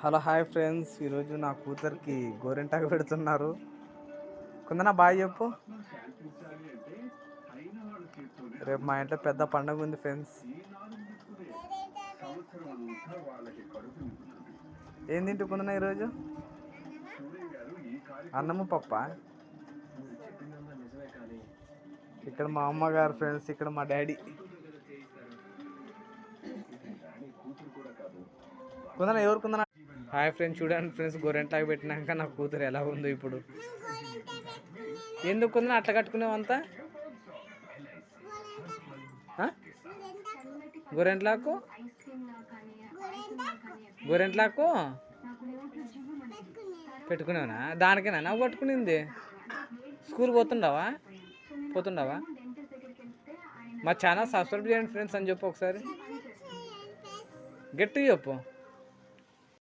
Hello hi friends, ఈరోజు నా కూతురికి గోరింటాకు పెడుతున్నారు. కుందన బాయ్ చెప్పు. రేపు మా ఇంట్లో పెద్ద పండుగ ఉంది ఫ్రెండ్స్. ఏం తింటూ కుందన ఈరోజు? అన్నము పప్ప. ఇక్కడ మా అమ్మగారు ఫ్రెండ్స్, ఇక్కడ మా డాడీ. కుందన ఎవరు కుందన? హాయ్ ఫ్రెండ్స్, చూడండి ఫ్రెండ్స్, గోరెంటాకు పెట్టినాక నా కూతురు ఎలా ఉందో ఇప్పుడు. ఎందుకు కుందన అట్లా కట్టుకునేవంతా? గోరెంట్లాకు గోరెంట్లాకు పెట్టుకునేవనా? దానికేనా నువ్వు పట్టుకునింది? స్కూల్ పోతుండవా? మా ఛానల్ సబ్స్క్రైబ్ చేయండి ఫ్రెండ్స్ అని చెప్పు ఒకసారి. గట్టి చెప్పు.